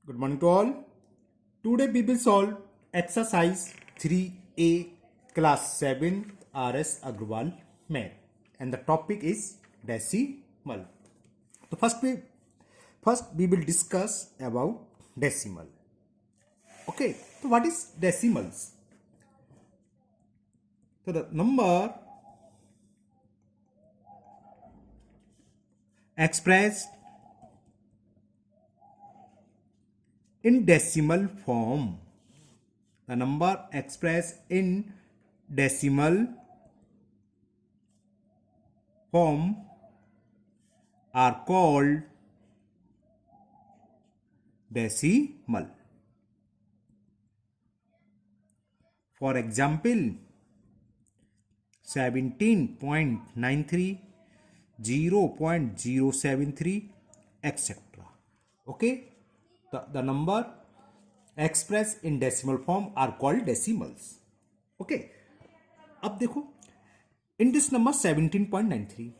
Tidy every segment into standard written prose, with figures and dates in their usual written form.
Good morning to all. Today we will solve exercise 3A class 7 RS Agrawal math and the topic is decimal. So first we will discuss about decimal. Okay, so what is decimals? So the number expressed in decimal form. The number expressed in decimal form are called decimal. For example, 17.93, 0.073, etc. Okay, the number expressed in decimal form are called decimals. Okay, अब देखो in this number 17.93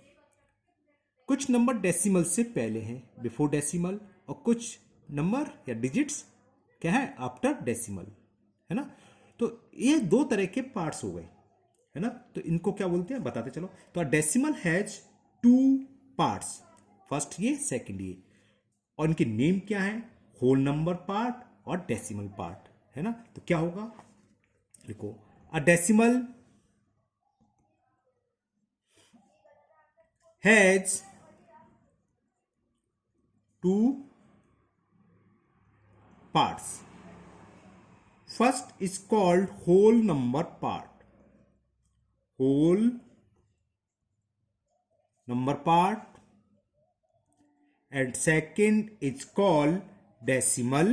कुछ number decimal से पहले हैं before decimal और कुछ number या digits क्या है आफ्टर डेसिमल, है ना। तो ये दो तरह के पार्ट्स हो गए, है ना। तो इनको क्या बोलते हैं बताते चलो। तो decimal has two parts, first ये सेकंड ये, और इनके नेम क्या है, होल नंबर पार्ट और डेसिमल पार्ट, है ना। तो क्या होगा देखो, a decimal has two parts. First is called whole number part. Whole number part. And second is called decimal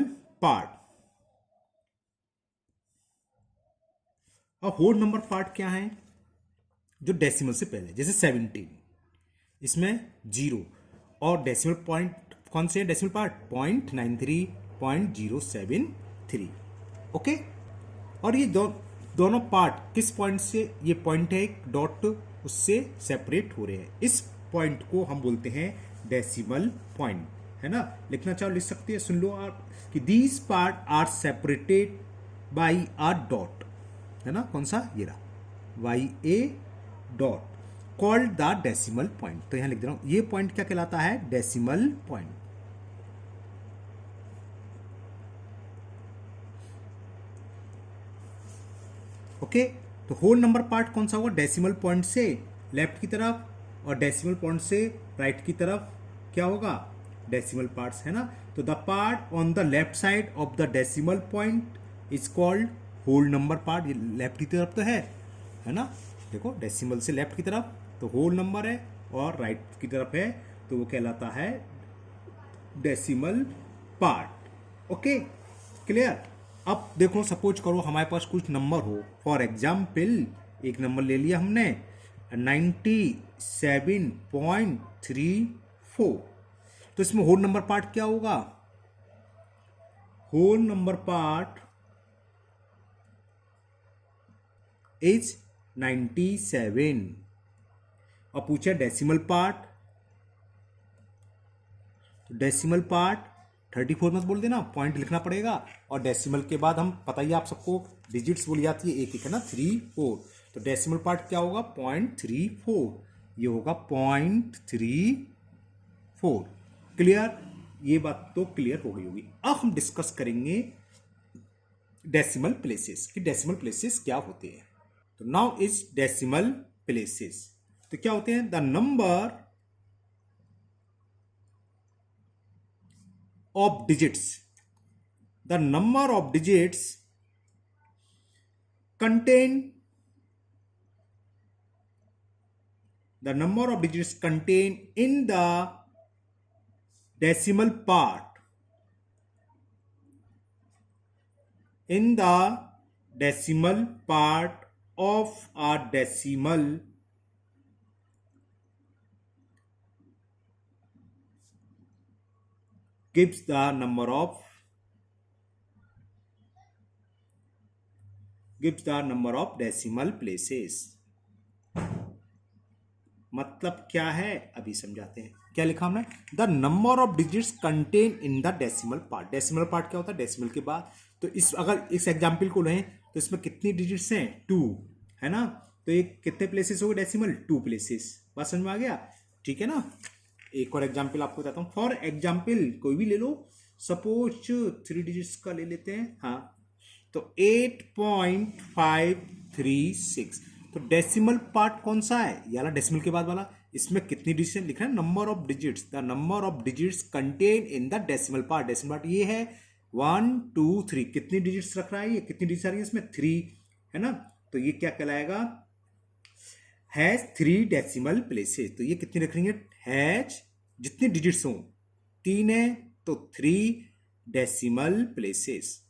part. अब whole number part क्या है, जो डेसिमल से पहले, जैसे 17 इसमें 0 और डेसिमल पॉइंट कौन से है, डेसिमल पार्ट 0.93.073. ओके, और ये दोनों पार्ट किस पॉइंट से, ये पॉइंट है एक डॉट, उससे सेपरेट हो रहे हैं। इस पॉइंट को हम बोलते हैं डेसिमल पॉइंट, है ना। लिखना चाहो लिख सकते हैं, सुन लो आप कि these part are separated by a dot, है ना। कौन सा, ये रहा by a dot called the decimal point. तो यहां लिख दे रहा हूं, ये पॉइंट क्या कहलाता है, डेसिमल पॉइंट। ओके, तो होल नंबर पार्ट कौन सा होगा, डेसिमल पॉइंट से लेफ्ट की तरफ और डेसिमल पॉइंट से राइट की तरफ क्या होगा, डेसिमल पार्ट्स, है ना। तो the part on the left side of the decimal point is called whole number part. ये लेफ्ट की तरफ तो है ना, देखो डेसिमल से लेफ्ट की तरफ तो होल नंबर है और राइट की तरफ है तो वो कहलाता है डेसिमल पार्ट। Okay, clear. अब देखो, सपोज करो हमारे पास कुछ नंबर हो, फॉर एग्जाम्पल एक नंबर ले लिया हमने 97.34, तो इसमें होल नंबर पार्ट क्या होगा, होल नंबर पार्ट इज 97 और पूछा डेसिमल पार्ट, तो डेसिमल पार्ट 34 मत बोल देना, पॉइंट लिखना पड़ेगा। और डेसिमल के बाद हम पता ही आप सबको डिजिट्स बोली जाती है एक एक, है ना, 3 4। तो डेसिमल पार्ट क्या होगा, 0.34, ये होगा 0.34। क्लियर, ये बात तो क्लियर हो गई होगी। अब हम डिस्कस करेंगे डेसिमल प्लेसेस कि डेसिमल प्लेसेस क्या होते हैं। तो नाउ इज डेसिमल प्लेसेस, तो क्या होते हैं, the number of digits, the number of digits contained in the decimal part, in the decimal part of a decimal gives the number of decimal places। मतलब क्या है अभी समझाते हैं। क्या लिखा हमने, the number of digits contain in the decimal part. Decimal part क्या होता है, डेसिमल के बाद। तो इस अगर इस एग्जाम्पल को लें तो इसमें कितनी डिजिट्स हैं, 2 है ना। तो ये कितने प्लेसेस हो गए डेसिमल, 2 प्लेसेस। बात समझ में आ गया, ठीक है ना। एक और एग्जाम्पल आपको बताता हूँ। फॉर एग्जाम्पल कोई भी ले लो, सपोज 3 डिजिट्स का ले लेते हैं, हाँ। तो 8.536। तो डेसिमल पार्ट कौन सा है, ये वाला डेसिमल के बाद वाला। इसमें कितनी डिजिट लिखा है, number of digits, the number of digits contain in the decimal part. Decimal part ये है 1 2 3। कितनी डिजिट्स रख रहा है ये, कितनी डिजिट्स आ रही है इसमें, 3 है ना। तो ये क्या कहलाएगा, हैज 3 डेसिमल प्लेसेस। तो ये कितनी रख रही है, हैज जितनी डिजिट्स हो, 3 है तो 3 डेसिमल प्लेसेस।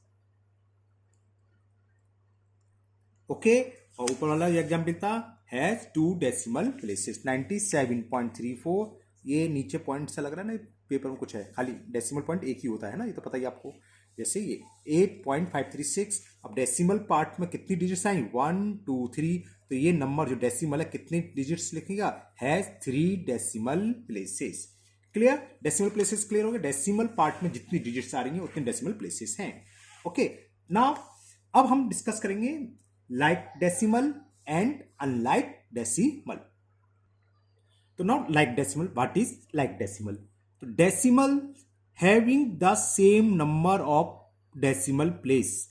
ओके। और ऊपर वाला एग्जाम्पल था हैज 2 डेसिमल प्लेसेस, 97.34। ये नीचे पॉइंट सा लग रहा है ना, पेपर में कुछ है, खाली डेसिमल पॉइंट एक ही होता है ना, ये तो पता ही आपको। जैसे ये 8.536। अब डेसिमल पार्ट में कितनी डिजिट्स आई, 1 2 3। तो ये नंबर जो डेसिमल है कितनी डिजिट्स लिखेगा, has 3 decimal places. Clear, decimal places clear हो गए। डेसिमल पार्ट में जितनी डिजिट्स आ रही हैं उतने डेसिमल प्लेसेस हैं। ओके, नाउ अब हम डिस्कस करेंगे like decimal and unlike decimal. तो now like decimal, what is like decimal. तो decimal having the same number of decimal place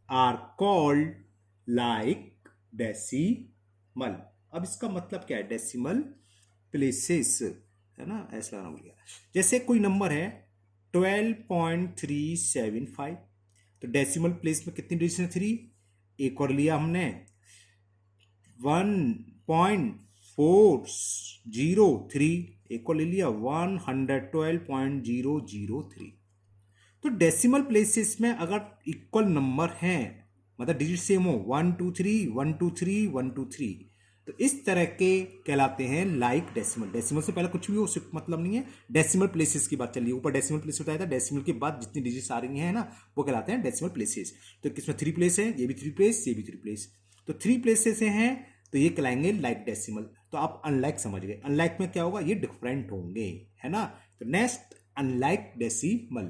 are called like decimal. अब इसका मतलब क्या है, डेसिमल प्लेसेस है ना, ऐसा लगाना भूल गया। जैसे कोई नंबर है 12.375। तो डेसिमल प्लेस में कितनी डिजिट है, 3। एक और लिया हमने 1.403। एक और ले लिया 112.003। तो डेसिमल प्लेसेस में अगर इक्वल नंबर हैं, मतलब डिजिट सेम हो, 1 2 3 1 2 3 1 2 3, तो इस तरह के कहलाते हैं लाइक डेसिमल। डेसिमल से पहले कुछ भी हो, उससे मतलब नहीं है। डेसिमल प्लेसेस की बात चलिए, ऊपर डेसिमल प्लेस बताया था, डेसिमल के बाद जितनी डिजिट्स आ रही हैं ना वो कहलाते हैं डेसिमल प्लेसेस। तो किसमें 3 प्लेस है, ये भी 3 प्लेस, ये भी 3 प्लेस। तो 3 प्लेसेस हैं तो ये कहलाएंगे लाइक डेसिमल। तो आप अनलाइक समझ गए, अनलाइक में क्या होगा, ये डिफरेंट होंगे, है ना। तो नेक्स्ट अनलाइक डेसिमल।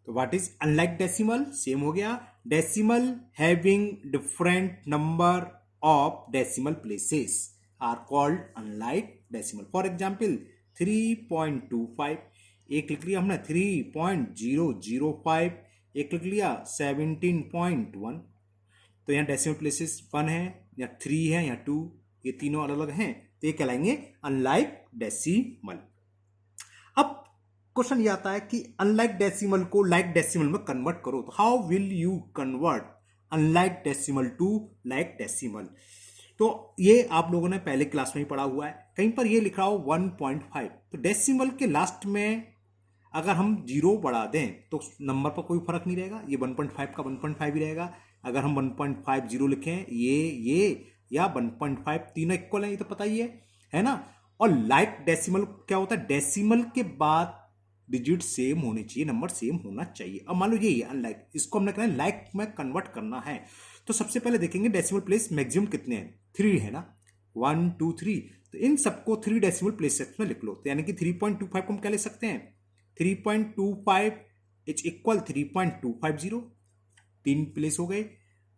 तो what is unlike decimal, same हो गया, decimal having different number of decimal places are called unlike decimal. For example 3.25, एक लिख लिया हमने 3.005, एक लिख लिया 17.1। तो यहाँ डेसिमल प्लेसेस 1 है या 3 है या 2, ये तीनों अलग अलग हैं, तो ये कहलाएंगे अनलाइक डेसिमल। अब क्वेश्चन ये आता है कि अनलाइक डेसिमल को लाइक डेसिमल में कन्वर्ट करो, तो how will you convert unlike decimal to like decimal. तो ये आप लोगों ने पहले क्लास में ही पढ़ा हुआ है, कहीं पर ये लिखा हो 1.5। तो डेसिमल के लास्ट में अगर हम 0 बढ़ा दें तो नंबर पर कोई फर्क नहीं रहेगा, ये 1.5 का 1.5 ही रहेगा। अगर हम 1.50 लिखें, ये या 1.5, तीनों इक्वल है, ये तो पता ही है ना। और लाइक डेसिमल क्या होता है, डेसिमल के बाद डिजिट सेम होने चाहिए, नंबर सेम होना चाहिए। अब मान लो ये अनलाइक, इसको हमने कहना है लाइक में कन्वर्ट करना है। तो सबसे पहले देखेंगे डेसिमल प्लेस मैक्सिमम कितने हैं, 3 है ना, 1 2 3। तो इन सबको 3 डेसिमल प्लेसेस में लिख लो। तो यानी कि 3.25 को हम क्या ले सकते हैं, 3.25 इज इक्वल 3.250, 3 प्लेस हो गए।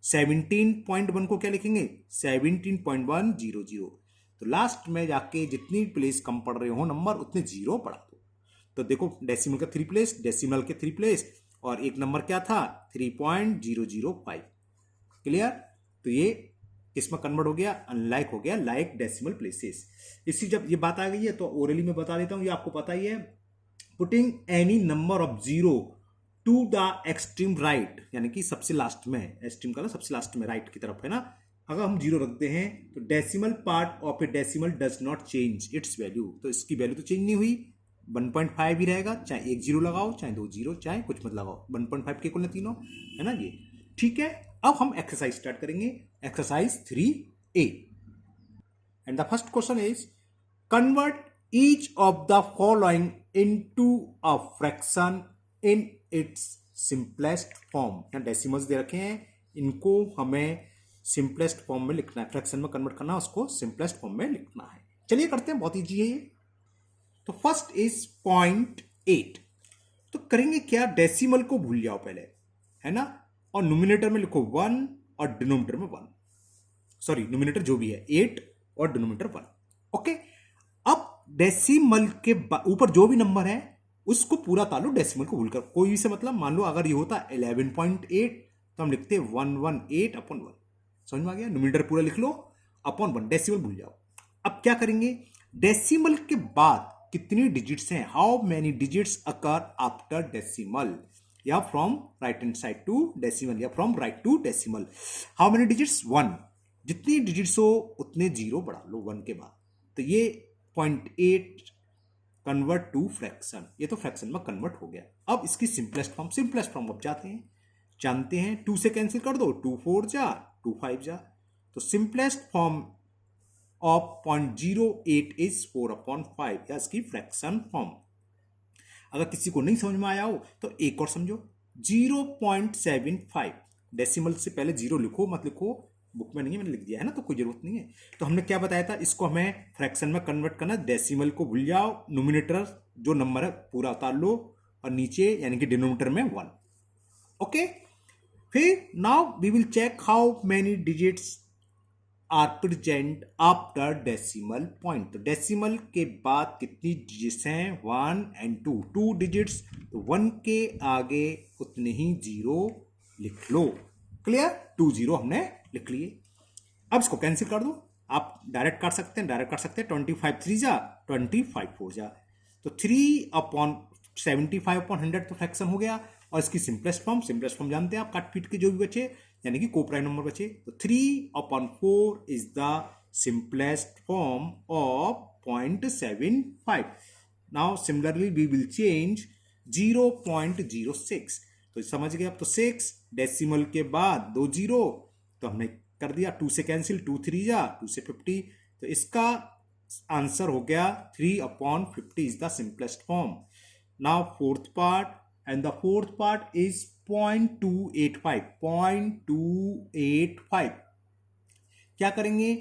17.1 को क्या लिखेंगे, 17.100। तो लास्ट में जाके जितनी प्लेस कम पड़ रहे हो नंबर, उतने 0 बढ़ा दो। तो देखो डेसिमल का 3 प्लेस, डेसिमल के 3 प्लेस, और एक नंबर क्या था 3.005। क्लियर। तो ये किसमें कन्वर्ट हो गया, अनलाइक हो गया, लाइक डेसिमल प्लेसेस। इसी जब ये बात आ गई है तो ओरली में बता देता हूं, ये आपको पता ही है। Putting any number of 0 to the extreme right, यानी कि सबसे लास्ट में, एक्सट्रीम का सबसे लास्ट में राइट की तरफ है ना। अगर हम 0 रखते हैं तो decimal part of A decimal does not change it's value. तो इसकी वैल्यू तो चेंज नहीं हुई, 1.5 ही रहेगा, चाहे एक 0 लगाओ, चाहे 2 0, चाहे कुछ मत लगाओ, 1.5 के कुल तीनों है ना ये, ठीक है। अब हम एक्सरसाइज स्टार्ट करेंगे, exercise 3A। And the first question is convert each of the following into a fraction in its simplest form. यहाँ डेसिमल्स दे रखे हैं, इनको हमें सिंपलेस्ट फॉर्म में लिखना है, फ्रैक्शन में कन्वर्ट करना है, उसको सिंपलेस्ट फॉर्म में लिखना है। चलिए करते हैं, बहुत ईजी है ये। तो फर्स्ट इज 0.8। तो करेंगे क्या, डेसिमल को भूल जाओ पहले, है ना, और न्यूमिनेटर में लिखो 1 और डिनोमिनेटर में 1, सॉरी न्यूमिनेटर जो भी है 8 और डिनोमिनेटर 1। ओके, अब डेसिमल के ऊपर जो भी नंबर है उसको पूरा तालो डेसिमल को भूलकर, कोई भी से मतलब, मान लो अगर ये होता 11.8 तो हम लिखते 118 अपॉन 1। समझ में आ गया, न्यूमिनेटर पूरा लिख लो अपॉन 1, डेसिमल भूल जाओ। अब क्या करेंगे, डेसिमल के बाद कितनी डिजिट्स हैं, how many digits occur after decimal, या from right hand side to decimal, या from right to decimal, how many digits, 1। जितनी डिजिट्स हो उतने जीरो बढ़ा लो 1 के बाद। तो ये 0.8 कन्वर्ट टू फ्रैक्शन, ये तो फ्रैक्शन में कन्वर्ट हो गया। अब इसकी सिंपलेस्ट फॉर्म अब जाते हैं, जानते हैं, 2 से कैंसिल कर दो, 2 4 जा, 2 5 जा। तो सिंपलेस्ट फॉर्म ऑफ 0.08 इज 4/5, या इसकी फ्रैक्शन फॉर्म। अगर किसी को नहीं समझ में आया हो तो एक और समझो, 0.75। डेसिमल से पहले जीरो लिखो, मत लिखो, बुक में नहीं है, मैंने लिख दिया है ना, तो कोई जरूरत नहीं है। तो हमने क्या बताया था, इसको हमें फ्रैक्शन में कन्वर्ट करना, डेसिमल को भूल जाओ, न्यूमिनेटर जो नंबर है पूरा उतार लो, और नीचे यानी कि डिनोमिनेटर में 1। ओके, फिर now we will check how many digits are present after decimal point. तो डेसिमल के बाद कितनी डिजिट्स हैं, 1 एंड 2, 2 डिजिट्स, तो 1 के आगे उतने ही जीरो लिख लो। क्लियर, 2 जीरो हमने लिख लिए। अब इसको कैंसिल कर दो, आप डायरेक्ट काट सकते हैं, 25 3 जा, 25 4 जा, तो 3/75/100 तो फ्रैक्शन हो गया। और इसकी सिंपलेस्ट फॉर्म जानते हैं आप, काट पीट के जो भी बचे, यानी कि कोप्राइम नंबर बचे, तो 3/4 is the simplest form of 0.75। Now similarly we will change 0.06। तो समझ गए, अब तो 6 डेसिमल के बाद 2 जीरो, तो हमने कर दिया, 2 से कैंसिल, 2 3 जा, 2 से 50, तो इसका आंसर हो गया 3/50 is the simplest form. Now fourth part, and the fourth part is 0.285। क्या करेंगे,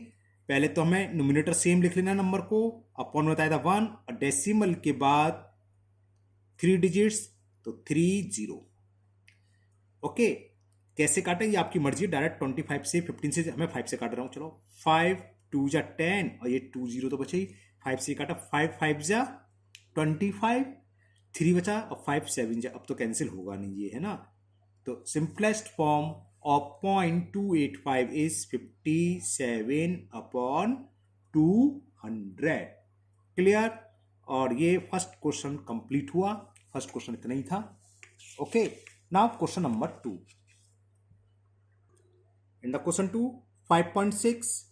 पहले तो हमें न्यूमिनेटर सेम लिख लेना नंबर को, अपॉन में बताया था 1, और डेसिमल के बाद 3 डिजिट्स, तो 3 0। ओके, कैसे काटेंगे आपकी मर्जी, डायरेक्ट 25 से 15 से, हमें 5 से काट रहा हूं, चलो 5 2 जा 10, और ये 2 0 तो बचे ही, 5 से काटा, 5 5 जा 25, 3 बचा, और 5 7 जा, अब तो कैंसिल होगा नहीं ये, है ना। तो simplest form of 0.285 is 57/200। Clear, और ये फर्स्ट क्वेश्चन कंप्लीट हुआ। फर्स्ट क्वेश्चन इतना ही था। Okay, now question number 2। In the question 2, 5.6,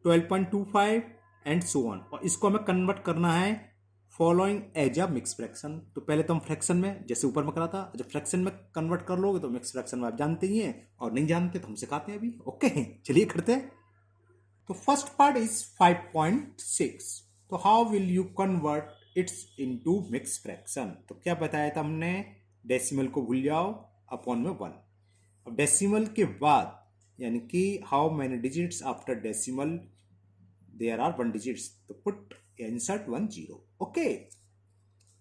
12.25 and so on, और इसको हमें कन्वर्ट करना है following as a mix fraction. तो पहले तो हम फ्रैक्शन में, जैसे ऊपर में करा था, जब फ्रैक्शन में कन्वर्ट कर लोगे तो मिक्स फ्रैक्शन में आप जानते ही हैं, और नहीं जानते तो हम सिखाते हैं अभी। ओके, चलिए करते हैं। तो फर्स्ट पार्ट इज 5.6, तो how will you convert it's into mix fraction. तो क्या बताया था हमने, डेसिमल को भूल जाओ, अपॉन में 1। अब डेसिमल के बाद, यानी कि how many digits after decimal, there are 1 digits, तो पुट इंसर्ट 1 0। ओके,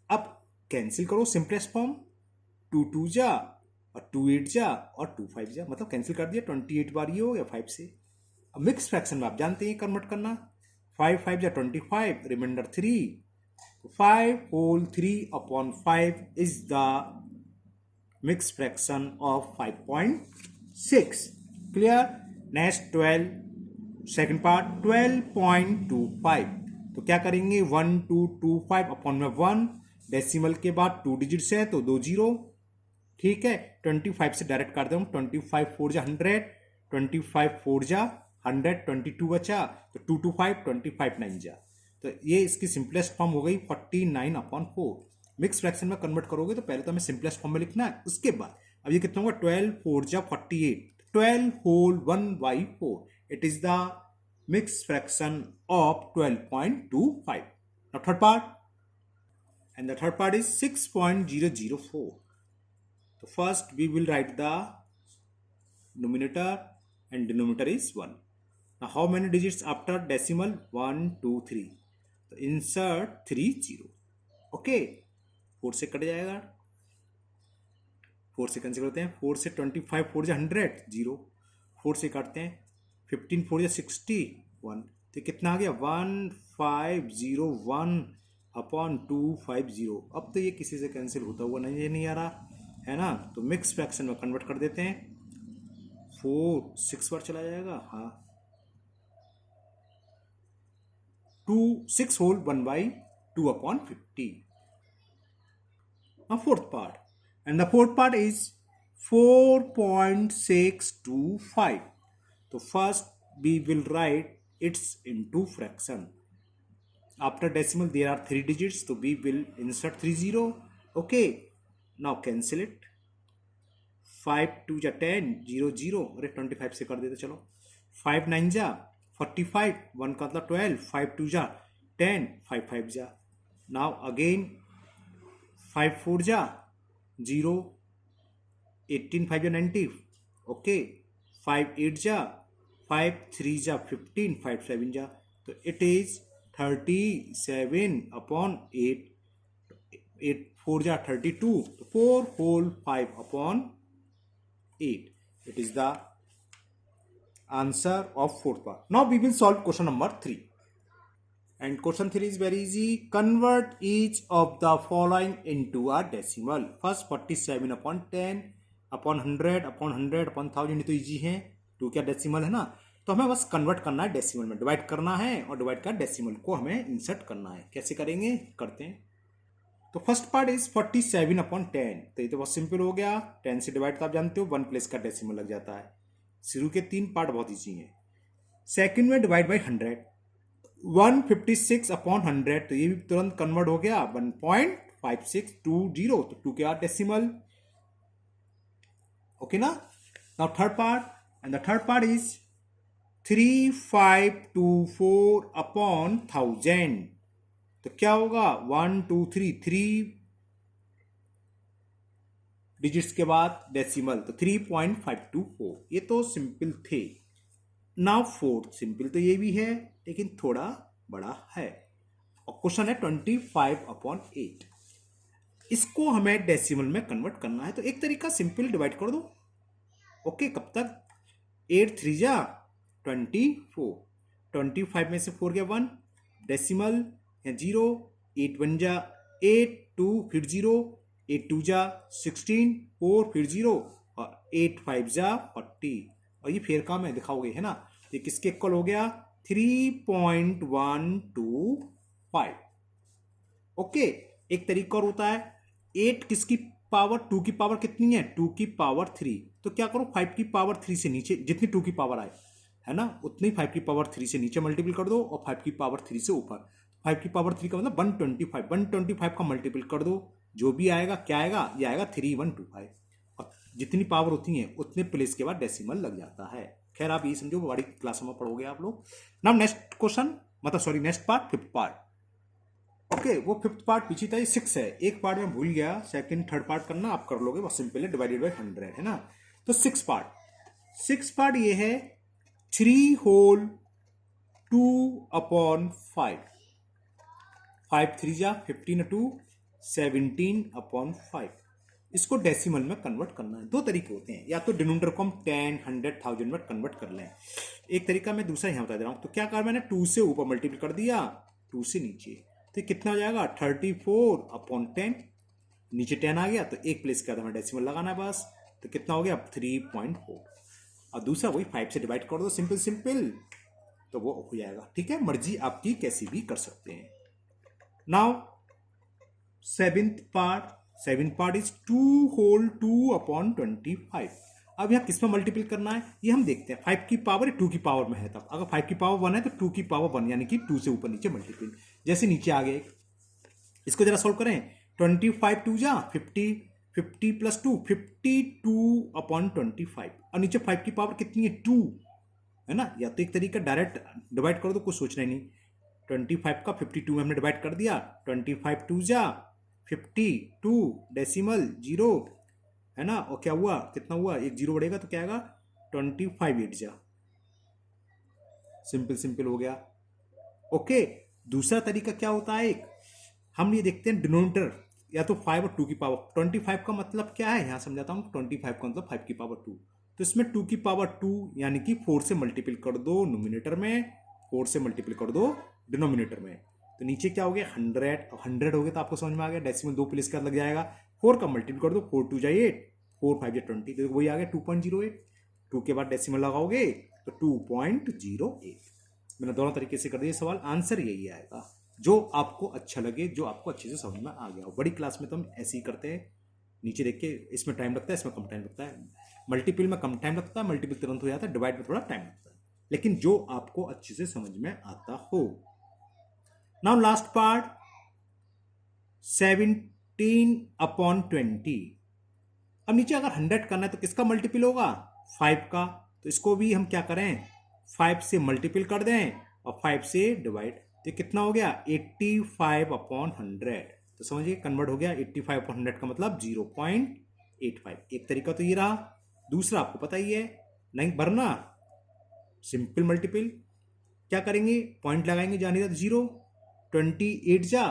अब कैंसिल करो, सिंपलेस्ट फॉर्म, 2 2 जा, और 2 8 जा, और 2 5 जा, मतलब कैंसिल कर दिया, 28 बार ये हो या 5 से। अब मिक्स फ्रैक्शन में आप जानते हैं कन्वर्ट करना, 5 5 जा 25, रिमाइंडर 3, तो 5 whole 3/5 is the mix fraction of 5.6। Clear, next 12, second part 12.25। तो क्या करेंगे, 1 2 2 5 अपॉन में 1, डेसिमल के बाद 2 डिजिट्स है तो 2 जीरो, ठीक है। 25 से डायरेक्ट काट दूं, 25 4 जा 100, 25 4 जा 100, 22 बचा, तो 2 2 5, 25 9 जा, तो ये इसकी सिंपलेस्ट फॉर्म हो गई 49/4। मिक्स फ्रैक्शन में कन्वर्ट करोगे तो पहले तो हमें सिंपलेस्ट फॉर्म में लिखना है, उसके बाद अब ये कितना होगा, 12 4 जा 48, 12 whole 1/4, it is the mixed fraction of 12.25. Now third part, and the third part is 6.004. So first we will write the numerator and denominator is 1. Now how many digits after decimal, 1 2 3, so insert 3 0. Okay, 4 से cut जाएगा, 4 से cancel होते हैं, 4 से 25, 4 से 100 zero, 4 से काटते हैं 15, 4 से 60 1, तो कितना आ गया 1501 अपॉन 250। अब तो ये किसी से कैंसिल होता हुआ नहीं आ रहा है ना, तो मिक्स फ्रैक्शन में कन्वर्ट कर देते हैं, 4 6 बार चला जाएगा, हाँ 2 6 whole 1/2 upon 50। Now fourth part, and the fourth part is 4.625. So first we will write its into fraction. After decimal there are 3 digits, so we will insert 30. Okay, now cancel it. 5 2 जा 10 0 0, अरे 25 से कर देते चलो, 5 9 जा 45, 1 का मतलब 12, 5 2 जा 10, 5 5 जा, now again 5 4 जा 0, 18 5 जा 90, ओके 5 8 जा 5 3 जा 15, 5 7 जा, तो इट इज 37 अपॉन 8, 8 4 जा 32, तो 4 whole 5 upon 8. It is the answer of fourth part. Now we will solve question number 3. And question 3 is very easy. Convert each of the following into a decimal. First 47 upon 10 upon 100 upon 100 upon 1000, तो easy है, 2 क्या decimal है ना, तो हमें बस convert करना है डेसिमल में, डिवाइड करना है और डिवाइड का डेसिमल को हमें इंसर्ट करना है। कैसे करेंगे, करते हैं। तो फर्स्ट पार्ट इज 47 अपॉन 10, तो ये तो बहुत सिंपल हो गया, 10 से डिवाइड तो आप जानते हो 1 प्लेस का डेसिमल लग जाता है। शुरू के 3 पार्ट बहुत ईजी हैं। सेकंड में डिवाइड बाई 100, 156 अपॉन 100, तो ये भी तुरंत कन्वर्ट हो गया 1.5620, तो 2 के 8 डेसिमल, ओके ना। Now third part, and the third part is 3524 upon 1000, तो क्या होगा 1 2 3, 3 डिजिट्स के बाद डेसिमल, तो 3.524, ये तो सिंपल थे। नाउ फोर्थ, सिंपल तो ये भी है लेकिन थोड़ा बड़ा है, और क्वेश्चन है 25 अपॉन 8, इसको हमें डेसिमल में कन्वर्ट करना है। तो एक तरीका सिंपल डिवाइड कर दो, ओके, कब तक, 8 3 जा 24, 25 में से 4 गया 1, डेसिमल या 0, 8 1 जा 8, 2 फिर 0, 8 2 जा 16, 4 फिर 0, और 8 5 जा 40, और ये फेर काम है, दिखाओगे है ना, ये किसके इक्वल हो गया 3.125, ओके। एक तरीका और होता है, 8 किसकी पावर, 2 की पावर कितनी है, 2 की पावर 3, तो क्या करो 5 की पावर 3 से नीचे, जितनी 2 की पावर आए है ना उतनी 5 की पावर 3 से नीचे मल्टीपल कर दो, और 5 की पावर 3 से ऊपर, 5 की पावर 3 का मतलब 125, 125 का मल्टीपल कर दो, जो भी आएगा क्या आएगा, ये आएगा 3125, और जितनी पावर होती है उतने प्लेस के बाद डेसिमल लग जाता है। खैर आप ये समझो, बड़ी क्लास में पढ़ोगे आप लोग। नाउ नेक्स्ट क्वेश्चन, मतलब sorry next part, fifth part, okay वो फिफ्थ पार्ट पीछे था, ये 6 है, एक पार्ट में भूल गया, सेकंड थर्ड पार्ट करना आप कर लोगे, बहुत सिंपल है, डिवाइडेड बाई 100 है ना। तो 6 पार्ट ये है 3 होल 2 अपॉन 5, 5 3 जा 15 2, 17 अपॉन 5, इसको डेसिमल में कन्वर्ट करना है। 2 तरीके होते हैं, या तो डिनोमिनेटर को हम 10 100 1000 में कन्वर्ट कर लें, एक तरीका मैं दूसरा यहाँ बता दे रहा हूँ। तो क्या कर, मैंने 2 से ऊपर मल्टीपल कर दिया, 2 से नीचे, तो कितना हो जाएगा 34 अपॉन 10, नीचे 10 आ गया, तो एक प्लेस के बाद हमें डेसिमल लगाना है बस, तो कितना हो गया 3.4, और दूसरा वही 5 से डिवाइड कर दो, सिंपल, तो वो हो जाएगा। ठीक है, मर्जी आपकी कैसी भी कर सकते हैं। Now seventh part is 2 whole 2 upon 25, अब यहाँ किस में मल्टीपल करना है ये हम देखते हैं। 5 की पावर 2 की पावर में है, तब अगर 5 की पावर 1 है तो 2 की पावर 1, यानी कि 2 से ऊपर नीचे मल्टीपल, जैसे नीचे आ गए, इसको जरा सोल्व करें, 25 2 जा 50, 50 प्लस 2 52 अपॉन 25, और नीचे 5 की पावर कितनी है 2 है ना, या तो एक तरीका डायरेक्ट डिवाइड कर दो, कुछ सोचना ही नहीं, 25 का 52 में हमने डिवाइड कर दिया, 25 2 जा 52 डेसिमल 0 है ना, और क्या हुआ, कितना हुआ, एक 0 बढ़ेगा तो क्या आएगा 25 8 जा, सिंपल हो गया, ओके। दूसरा तरीका क्या होता है, एक हम ये देखते हैं डिनोमिनेटर या तो 5 और 2 की पावर 25 का मतलब क्या है, यहाँ समझाता हूँ। 25 का मतलब 5 की पावर 2, तो इसमें 2 की पावर 2 यानी कि 4 से मल्टीपल कर दो न्यूमिनेटर में, 4 से मल्टीपल कर दो डिनोमिनेटर में, तो नीचे क्या हो गया 100। 100 हो गया तो आपको समझ में आ गया, डेसिमल 2 प्लेस का लग जाएगा। 4 का मल्टीपल कर दो, 4 2 जाए 8, 4 5 जाए 20, तो वही आ गया 2.08। 2 के बाद डेसिमल लगाओगे तो 2.08। मैंने दोनों तरीके से कर दिया सवाल, आंसर यही आएगा। जो आपको अच्छा लगे, जो आपको अच्छे से समझ में आ गया हो। बड़ी क्लास में तो हम ऐसे ही करते हैं, नीचे देख के इसमें टाइम लगता है, इसमें कम टाइम लगता है, मल्टीपल में कम टाइम लगता है, मल्टीपल तुरंत हो जाता है, डिवाइड में थोड़ा टाइम लगता है, लेकिन जो आपको अच्छे से समझ में आता हो। Now last part 17/20। अब नीचे अगर 100 करना है तो किसका मल्टीपल होगा, 5 का, तो इसको भी हम क्या करें 5 से मल्टीपल कर दें और 5 से डिवाइड, तो कितना हो गया 85/100। तो समझिए कन्वर्ट हो गया 85/100 का मतलब 0.85। एक तरीका तो ये रहा, दूसरा आपको पता ही है, नहीं भरना सिंपल मल्टीपल, क्या करेंगे पॉइंट लगाएंगे, जाने 0, 28 जा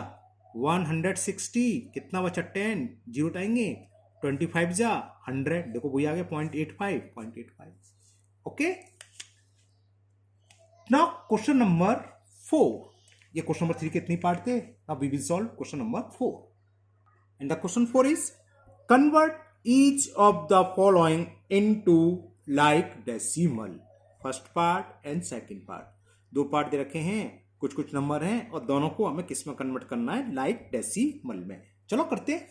160, कितना बचा 10, जीरो टाएंगे, 25 जा 100, देखो वही आ गया 0.85। Okay, now question number 4। ये क्वेश्चन नंबर 3 के इतने पार्ट थे, now we will solve question number 4। And the question 4 is convert each of the following into like decimal. First part and second part, दो पार्ट दे रखे हैं, कुछ कुछ नंबर हैं और दोनों को हमें किस में कन्वर्ट करना है, लाइक डेसिमल में। चलो करते हैं।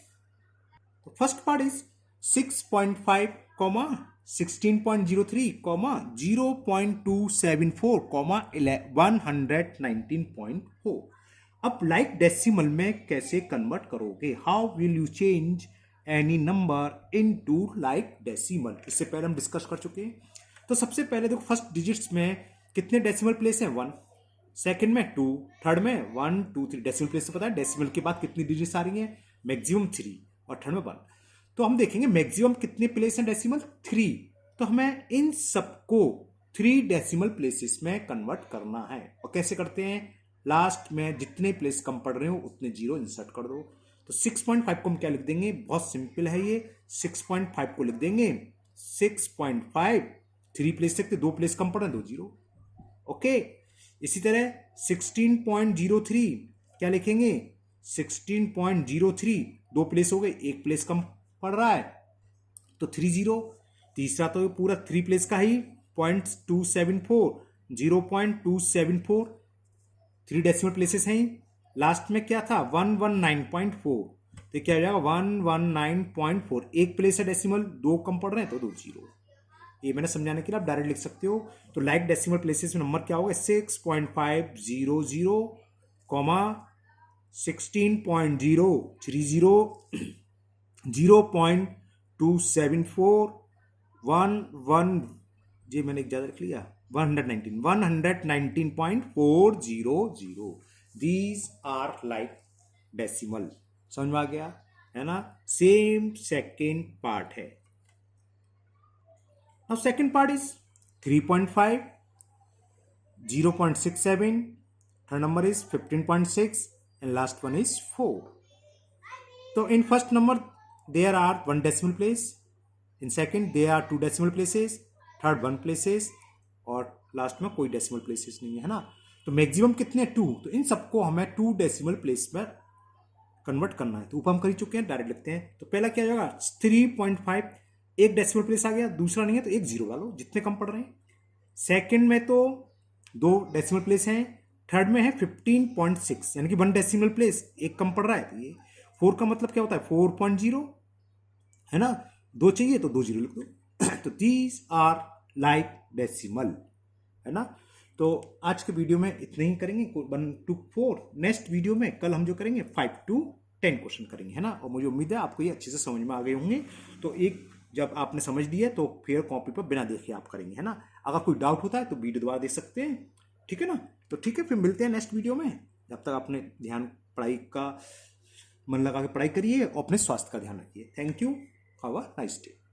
तो फर्स्ट पार्ट इज 6.5, 16.03, 0.274, 119.4। अब लाइक डेसिमल में कैसे कन्वर्ट करोगे, how will you change any number into like decimal, इससे पहले हम डिस्कस कर चुके हैं। तो सबसे पहले देखो फर्स्ट डिजिट्स में कितने डेसिमल प्लेस हैं, 1, सेकंड में 2, थर्ड में 1 2 3, डेसिमल प्लेस से पता है, डेसिमल के बाद कितनी डिजिट्स आ रही हैं, मैक्सिमम 3 और थर्ड में 1। तो हम देखेंगे मैक्सिमम कितने प्लेस हैं डेसिमल, 3, तो हमें इन सबको 3 डेसिमल प्लेसेस में कन्वर्ट करना है। और कैसे करते हैं, लास्ट में जितने प्लेस कम पड़ रहे हो उतने जीरो इंसर्ट कर दो। तो 6.5 को हम क्या लिख देंगे, बहुत सिंपल है ये, 6.5 को लिख देंगे 6.5, 3 प्लेस सकते, 2 प्लेस कम पड़ रहे हैं, 2 जीरो। ओके, इसी तरह 16.03 क्या लिखेंगे, 16.03, 2 प्लेस हो गए, 1 प्लेस कम पड़ रहा है तो 3 जीरो। तीसरा तो पूरा 3 प्लेस का ही 0.274, 0.274, 3 डेसिमल प्लेसेस हैं। लास्ट में क्या था 119.4, तो क्या हो जाएगा 119.4, 1 प्लेस है डेसिमल, 2 कम पड़ रहे हैं तो 2 जीरो। ये मैंने समझाने के लिए आप डायरेक्ट लिख सकते हो। तो लाइक डेसिमल प्लेसेस में नंबर क्या होगा 6.500, 16.030, 0.274, 1 जी मैंने एक ज्यादा लिख लिया, 119.400। दीज आर लाइक डेसिमल, समझ में आ गया है ना। सेम सेकेंड पार्ट है। Now second part is 3.5, 0.67, third number is 15.6 and last one is 4. So in first number there are 1 decimal place, in second there are 2 decimal places, third 1 places और last में कोई decimal places नहीं है ना। तो maximum कितने 2, तो इन सबको हमें 2 डेसिमल प्लेस में कन्वर्ट करना है। तो ऊपर हम कर ही चुके हैं, डायरेक्ट लिखते हैं। तो पहला क्या होगा 3.5, एक डेसिमल प्लेस आ गया, दूसरा नहीं है तो एक जीरो डालो जितने कम पड़ रहे हैं। सेकंड में तो 2 डेसिमल प्लेस हैं, थर्ड में है 15.6 यानी कि 1 डेसिमल प्लेस एक कम पड़ रहा है, तो ये 4 का मतलब क्या होता है 4.0 है ना, 2 चाहिए तो 2 जीरो लिख दो। तो दीज आर लाइक डेसिमल है ना। तो आज के वीडियो में इतने ही करेंगे, 1 to 4। नेक्स्ट वीडियो में कल हम जो करेंगे 5 to 10 क्वेश्चन करेंगे है ना। और मुझे उम्मीद है आपको ये अच्छे से समझ में आ गए होंगे। तो एक जब आपने समझ लिया तो फिर कॉपी पर बिना देखे आप करेंगे है ना। अगर कोई डाउट होता है तो वीडियो दोबारा देख सकते हैं, ठीक है ना। तो ठीक है, फिर मिलते हैं नेक्स्ट वीडियो में। जब तक आपने ध्यान पढ़ाई का मन लगा के पढ़ाई करिए और अपने स्वास्थ्य का ध्यान रखिए। Thank you, have a nice day.